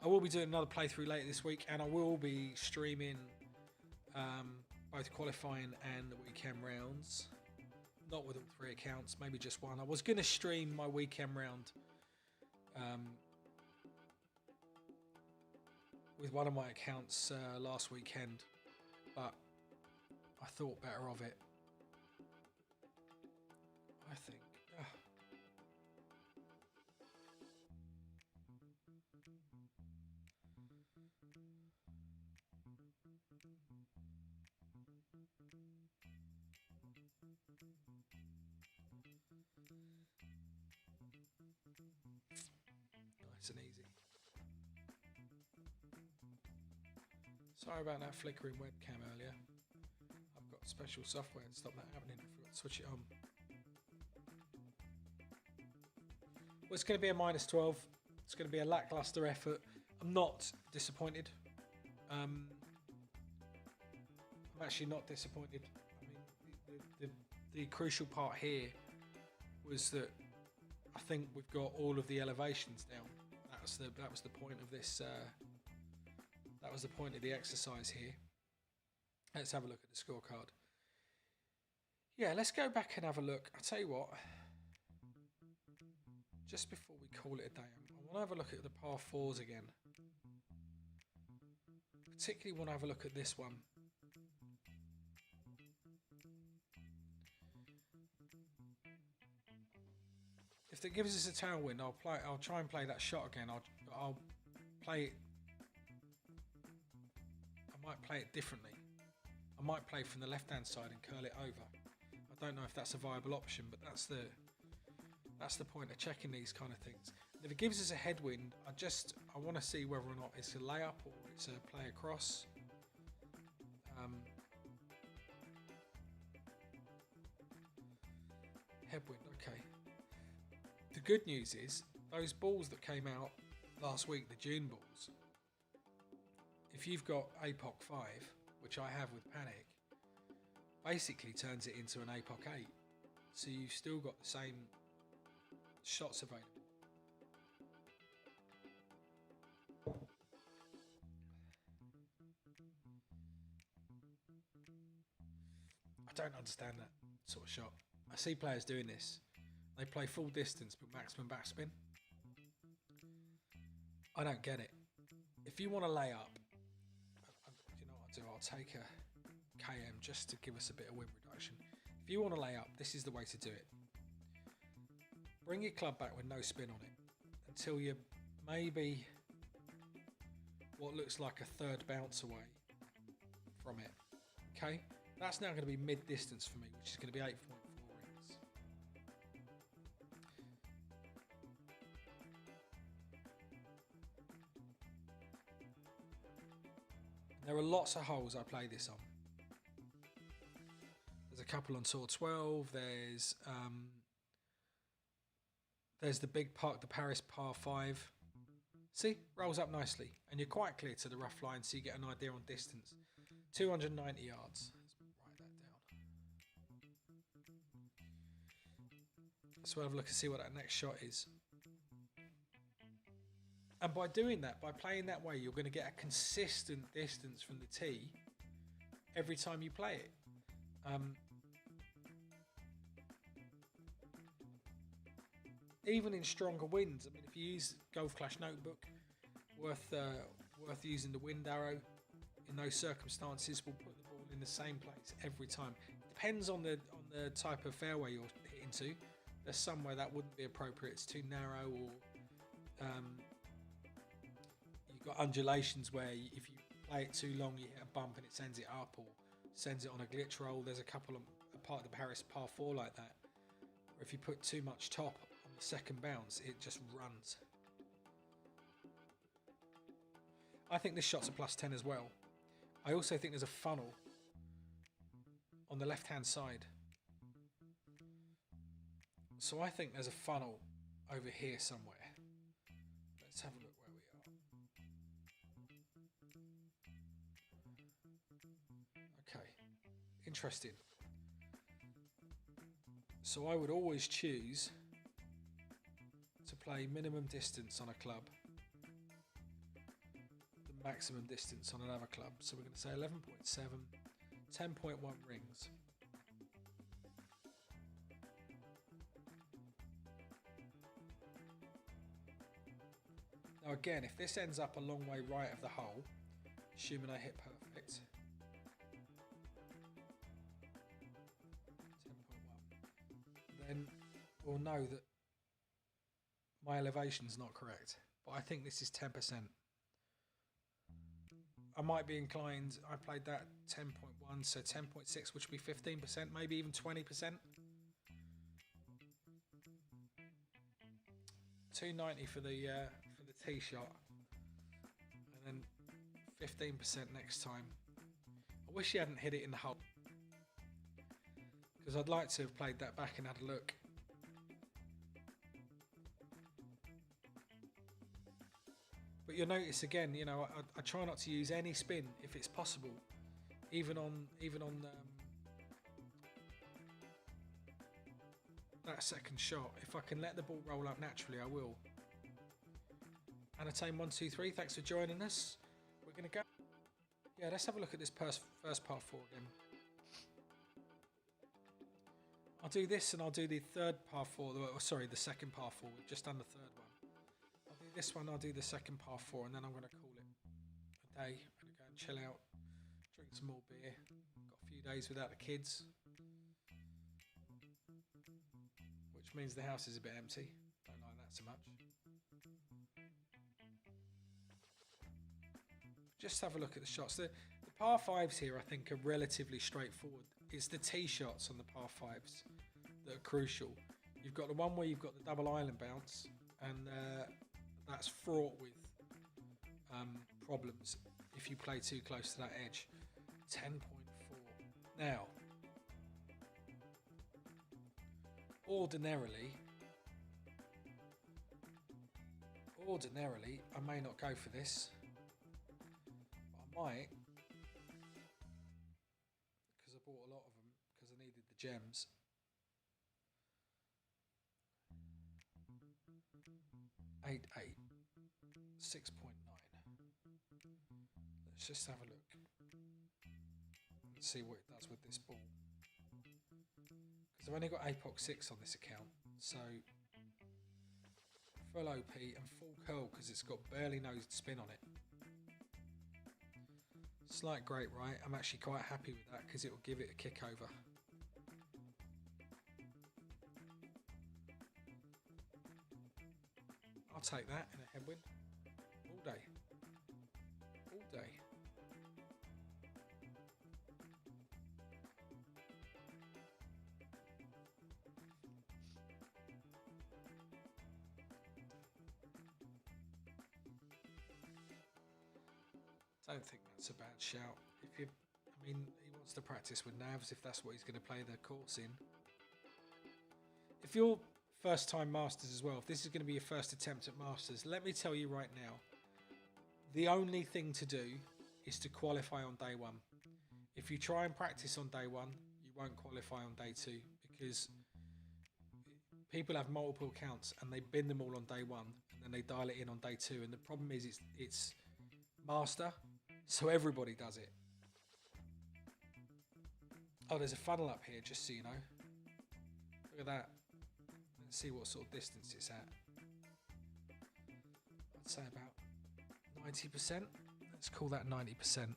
I will be doing another playthrough later this week, and I will be streaming both qualifying and the weekend rounds. Not with all 3 accounts, maybe just one. I was going to stream my weekend round with one of my accounts last weekend, but I thought better of it. I think. Nice and easy. Sorry about that flickering webcam earlier. I've got special software to stop that happening. I forgot to switch it on. Well, it's going to be a -12. It's going to be a lackluster effort. I'm not disappointed. I'm actually not disappointed. I mean, the crucial part here was that I think we've got all of the elevations down. That was the point of this. That was the point of the exercise here. Let's have a look at the scorecard. Yeah, let's go back and have a look. I'll tell you what. Just before we call it a day, I want to have a look at the par 4s again. Particularly want to have a look at this one. If it gives us a tailwind, I'll try and play that shot again. I'll play it. I might play it differently. I might play from the left-hand side and curl it over. I don't know if that's a viable option, but that's the point of checking these kind of things. If it gives us a headwind, I want to see whether or not it's a layup or it's a play across. Headwind, okay. The good news is those balls that came out last week, the June balls. If you've got APOC 5, which I have with Panic, basically turns it into an APOC 8. So you've still got the same shots available. I don't understand that sort of shot. I see players doing this. They play full distance but maximum backspin. I don't get it. If you want to lay up, you know what I'll do? I'll take a KM just to give us a bit of wind reduction. If you want to lay up, this is the way to do it. Bring your club back with no spin on it until you're maybe what looks like a third bounce away from it. Okay? That's now going to be mid-distance for me, which is going to be 8.4 rings. There are lots of holes I play this on. There's a couple on tour 12. There's the big park, the Paris par 5. See, rolls up nicely, and you're quite clear to the rough line, so you get an idea on distance. 290 yards. Let's write that down. So we'll have a look and see what that next shot is. And by doing that, by playing that way, you're going to get a consistent distance from the tee every time you play it. Even in stronger winds, I mean, if you use Golf Clash Notebook, worth using the wind arrow. In those circumstances, we'll put the ball in the same place every time. Depends on the type of fairway you're hitting to. There's somewhere that wouldn't be appropriate. It's too narrow, or you've got undulations where if you play it too long, you hit a bump and it sends it up, or sends it on a glitch roll. There's a couple of a part of the Paris par 4 like that, where if you put too much top on the second bounce, it just runs. I think this shot's a +10 as well. I also think there's a funnel on the left-hand side. So I think there's a funnel over here somewhere. Let's have a look where we are. Okay, interesting. So I would always choose to play minimum distance on a club, the maximum distance on another club. So we're going to say 11.7, 10.1 rings. Now again, if this ends up a long way right of the hole, assuming I hit perfect, 10.1, then we'll know that my elevation's not correct. But I think this is 10%. I might be inclined. I played that 10.1, so 10.6, which would be 15%, maybe even 20%. 290 for the tee shot, and then 15% next time. I wish he hadn't hit it in the hole, because I'd like to have played that back and had a look. But you'll notice again, you know, I try not to use any spin if it's possible, even on that second shot. If I can let the ball roll up naturally, I will. Anatame 123, thanks for joining us. We're going to go. Yeah, let's have a look at this first par 4 again. I'll do this and I'll do the third par 4. Sorry, the second par 4. We've just done the third one. I'll do this one, I'll do the second par 4, and then I'm going to call it a day. I'm going to go and chill out, drink some more beer. Got a few days without the kids, which means the house is a bit empty. Don't like that so much. Just have a look at the shots. The par 5s here, I think, are relatively straightforward. It's the tee shots on the par 5s that are crucial. You've got the one where you've got the double island bounce, and that's fraught with problems if you play too close to that edge. 10.4. Now, ordinarily, I may not go for this, but I might, because I bought a lot of them because I needed the gems. Eight, 6.9. Let's just have a look and see what it does with this ball. Because I've only got APOC 6 on this account, so full OP and full curl because it's got barely nosed spin on it. Slight great right. I'm actually quite happy with that because it will give it a kick over. I'll take that in a headwind all day. All day. Don't think that's a bad shout. If you, I mean, he wants to practice with navs if that's what he's going to play the course in. If you're first time Masters as well, if this is going to be your first attempt at Masters, let me tell you right now, the only thing to do is to qualify on day one. If you try and practice on day one, you won't qualify on day two, because people have multiple accounts and they bin them all on day one and then they dial it in on day two, and the problem is it's master, so everybody does it. Oh, there's a funnel up here, just so you know. Look at that. Let's see what sort of distance it's at. I'd say about 90%. Let's call that 90%.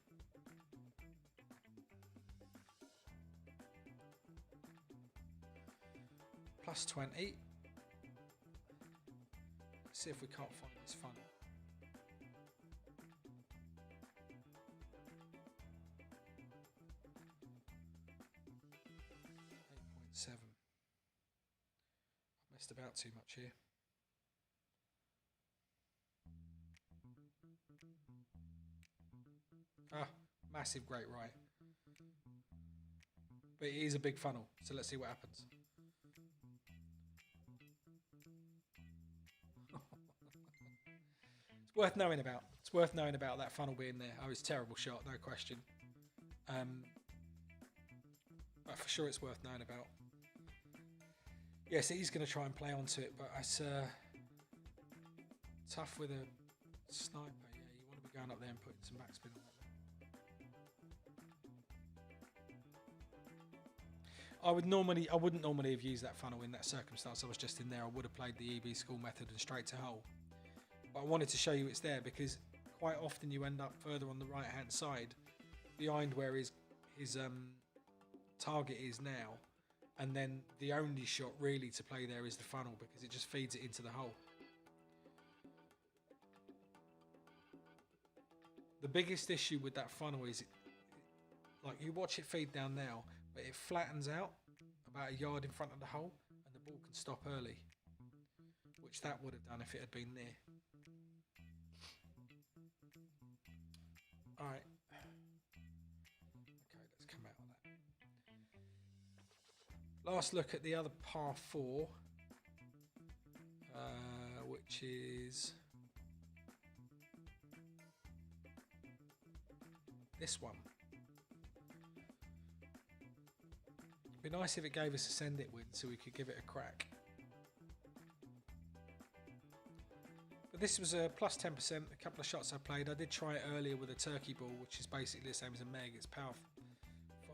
Plus 20. Let's see if we can't find this funnel. 8.7. I've messed about too much here. Ah, massive great right. But it is a big funnel, so let's see what happens. It's worth knowing about. It's worth knowing about that funnel being there. Oh, it's a terrible shot, no question. But for sure it's worth knowing about. Yes, he's going to try and play onto it, but it's tough with a sniper. Yeah, you want to be going up there and putting some backspin on that. I wouldn't normally have used that funnel in that circumstance. I was just in there. I would have played the EB school method and straight to hole. But I wanted to show you it's there because quite often you end up further on the right hand side, behind where his target is now, and then the only shot really to play there is the funnel because it just feeds it into the hole. The biggest issue with that funnel is, like, you watch it feed down now, but it flattens out about a yard in front of the hole, and the ball can stop early, which that would have done if it had been near. All right. Okay, let's come out of that. Last look at the other par 4, which is this one. It'd be nice if it gave us a send it wind so we could give it a crack. But this was a plus 10%, a couple of shots I played. I did try it earlier with a turkey ball, which is basically the same as a meg. It's power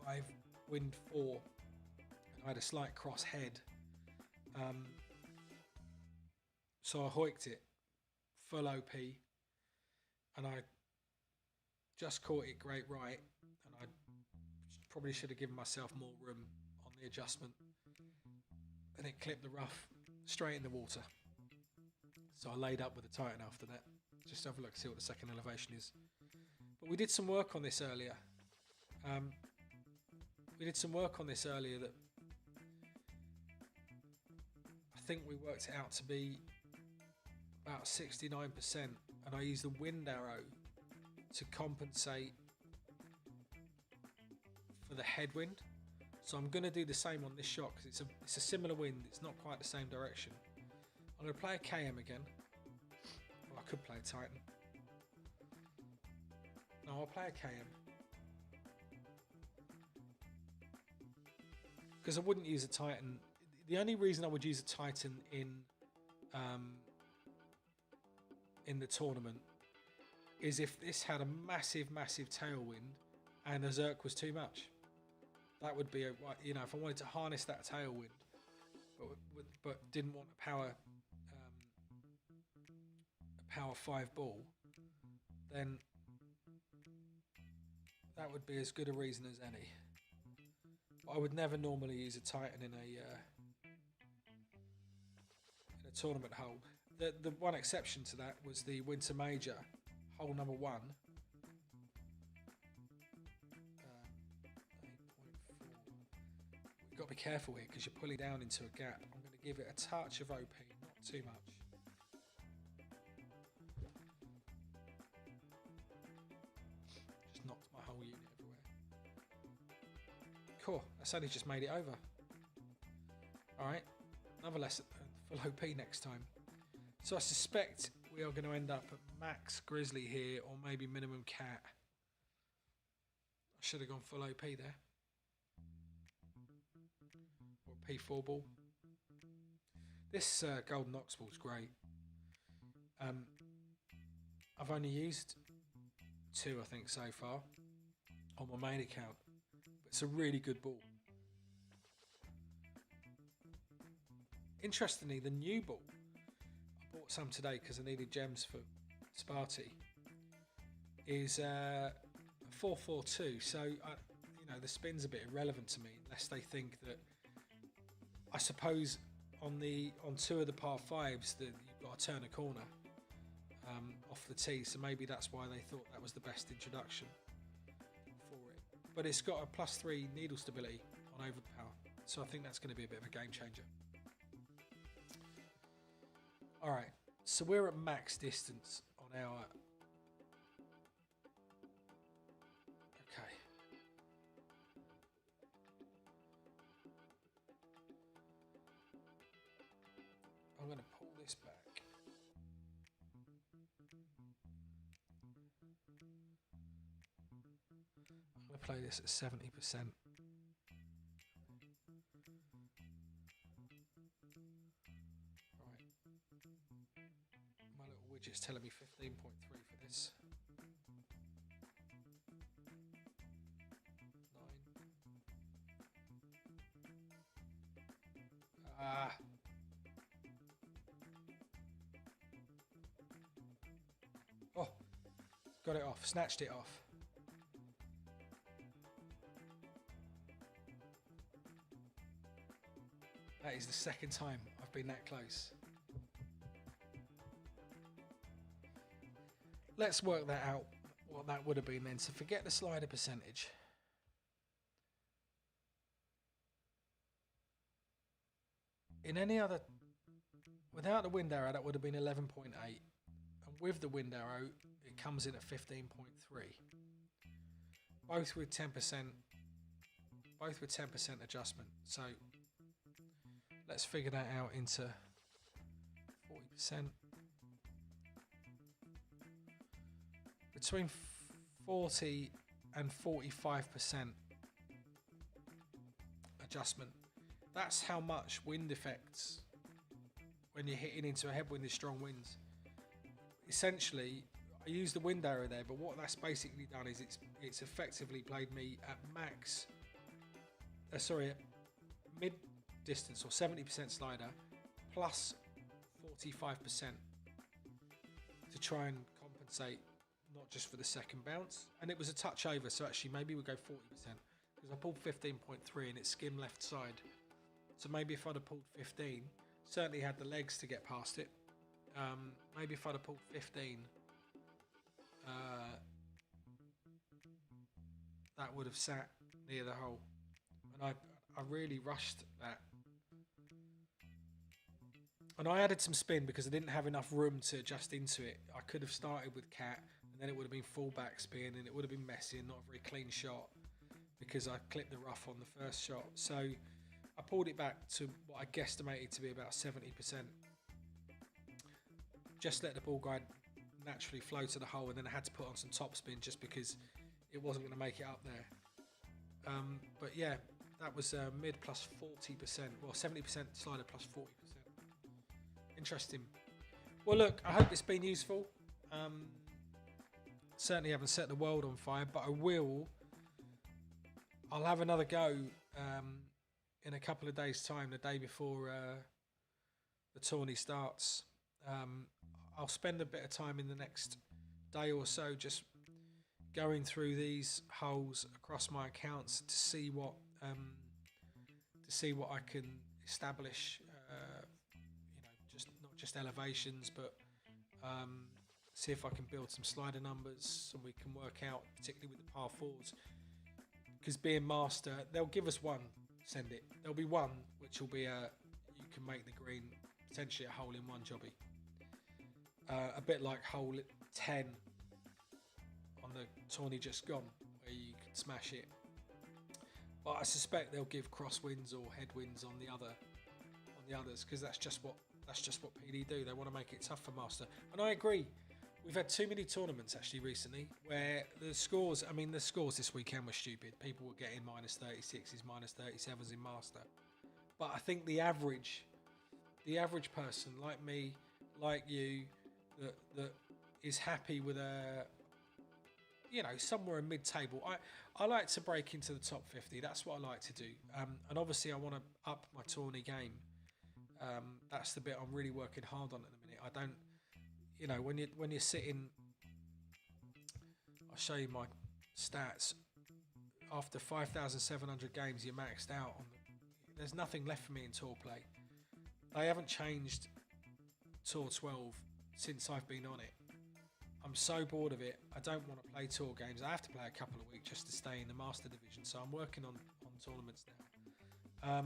5, wind 4. And I had a slight cross head. So I hoiked it, full OP, and I just caught it great right, and I probably should have given myself more room on the adjustment, and it clipped the rough straight in the water. So I laid up with the Titan after that. Just have a look, see what the second elevation is. But we did some work on this earlier. That I think we worked it out to be about 69%, and I used the wind arrow to compensate for the headwind. So I'm going to do the same on this shot because it's a similar wind. It's not quite the same direction. I'm going to play a KM again. Well, I could play a Titan. No, I'll play a KM. Because I wouldn't use a Titan. The only reason I would use a Titan in the tournament is if this had a massive tailwind and a Zerk was too much. That would be if I wanted to harness that tailwind, but didn't want a power 5 ball, then that would be as good a reason as any. But I would never normally use a Titan in a tournament hole. The one exception to that was the Winter Major, hole number 1. 8.4. You've got to be careful here because you're pulling down into a gap. I'm going to give it a touch of OP, not too much. Just knocked my whole unit everywhere. Cool, that's only just made it over. Alright, another lesson, full OP next time. So I suspect we are going to end up at max Grizzly here, or maybe minimum Cat. I should have gone full OP there. Or P4 ball. This Golden Ox ball is great. I've only used 2, I think, so far on my main account. But it's a really good ball. Interestingly, the new ball, I bought some today because I needed gems for Sparty, is 442. So the spin's a bit irrelevant to me unless they think that. I suppose on 2 of the par 5s that you've got to turn a corner off the tee, so maybe that's why they thought that was the best introduction for it. But it's got a +3 needle stability on overpower, so I think that's going to be a bit of a game changer. Alright, so we're at max distance on our... Okay. I'm going to pull this back. I'm going to play this at 70%. It's telling me 15.3 for this. 9. Oh, got it off, snatched it off. That is the second time I've been that close. Let's work that out what that would have been then. So forget the slider percentage. In any other, without the wind arrow, that would have been 11.8, and with the wind arrow, it comes in at 15.3. Both with 10%. Both with 10% adjustment. So let's figure that out into 40%. Between 40 and 45% adjustment. That's how much wind affects when you're hitting into a headwind with strong winds. Essentially, I use the wind arrow there, but what that's basically done is it's effectively played me at max, at mid distance or 70% slider plus 45% to try and compensate not just for the second bounce. And it was a touch over, so actually maybe we'll go 40% because I pulled 15.3 and it skimmed left side. So maybe if I'd have pulled 15, certainly had the legs to get past it. Maybe if I'd have pulled 15, that would have sat near the hole. And I really rushed that. And I added some spin because I didn't have enough room to adjust into it. I could have started with cat, and then it would have been full back spin, and it would have been messy and not a very clean shot because I clipped the rough on the first shot. So I pulled it back to what I guesstimated to be about 70%. Just let the ball guide naturally flow to the hole, and then I had to put on some top spin just because it wasn't going to make it up there. But yeah, that was mid plus 40%, well 70% slider plus 40%. Interesting. Well, look, I hope it's been useful. Certainly haven't set the world on fire, but I'll have another go in a couple of days' time, the day before the tourney starts. I'll spend a bit of time in the next day or so just going through these holes across my accounts to see what I can establish. Just elevations, but see if I can build some slider numbers and we can work out, particularly with the par fours, because being master, they'll give us one, send it. There'll be one which will be you can make the green potentially a hole in one jobby, a bit like hole 10 on the tourney just gone, where you can smash it. But I suspect they'll give crosswinds or headwinds on the others, because that's just what PD do. They want to make it tough for master, and I agree. We've had too many tournaments actually recently where the scores this weekend were stupid. People were getting minus 36s, minus 37s in master. But I think the average person like me, like you, that is happy with somewhere in mid-table. I like to break into the top 50. That's what I like to do. And obviously I want to up my tourney game. That's the bit I'm really working hard on at the minute. I don't, when you're sitting, I'll show you my stats. After 5,700 games, you're maxed out. There's nothing left for me in tour play. They haven't changed Tour 12 since I've been on it. I'm so bored of it. I don't want to play tour games. I have to play a couple of weeks just to stay in the master division. So I'm working on tournaments now.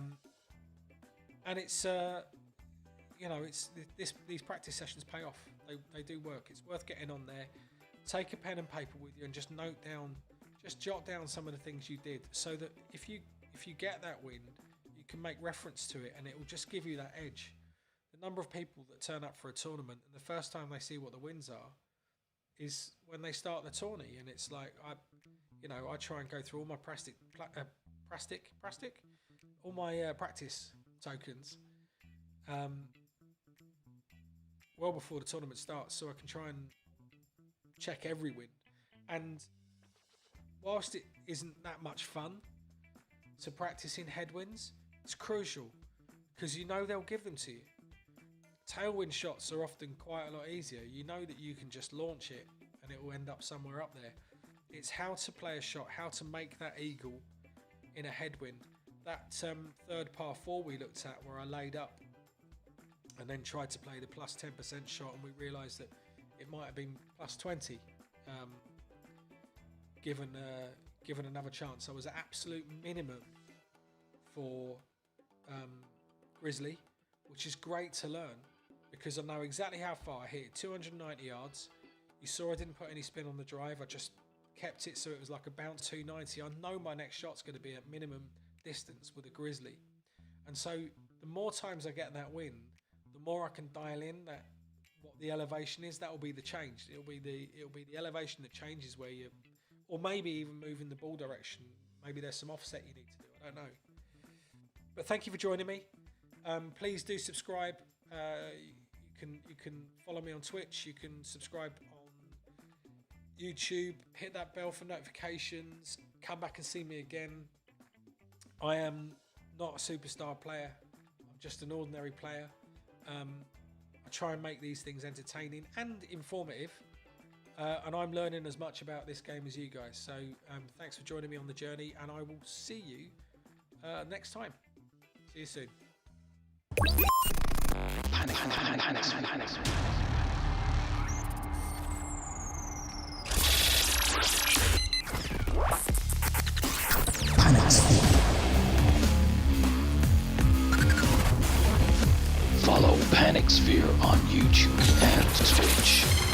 And it's these practice sessions pay off. They do work. It's worth getting on there. Take a pen and paper with you and just jot down some of the things you did, so that if you get that win, you can make reference to it, and it will just give you that edge. The number of people that turn up for a tournament and the first time they see what the wins are is when they start the tourney, and it's like I try and go through all my all my practice tokens well before the tournament starts, so I can try and check every win. And whilst it isn't that much fun to practice in headwinds, it's crucial because they'll give them to you. Tailwind shots are often quite a lot easier. You know that you can just launch it and it will end up somewhere up there. It's how to play a shot, how to make that eagle in a headwind. That third par 4 we looked at, where I laid up and then tried to play the plus 10% shot, and we realised that it might have been plus 20. given another chance. I was at absolute minimum for Grizzly, which is great to learn because I know exactly how far I hit it. 290 yards. You saw I didn't put any spin on the drive. I just kept it so it was like a bounce 290. I know my next shot's going to be at minimum distance with a Grizzly, and so the more times I get that wind, the more I can dial in that what the elevation is. That will be the change. It'll be the elevation that changes where you, or maybe even moving the ball direction. Maybe there's some offset you need to do. I don't know. But thank you for joining me. Please do subscribe. You can follow me on Twitch. You can subscribe on YouTube. Hit that bell for notifications. Come back and see me again. I am not a superstar player. I'm just an ordinary player. I try and make these things entertaining and informative. And I'm learning as much about this game as you guys. So thanks for joining me on the journey, and I will see you next time. See you soon. Follow Panic Sphere on YouTube and Twitch.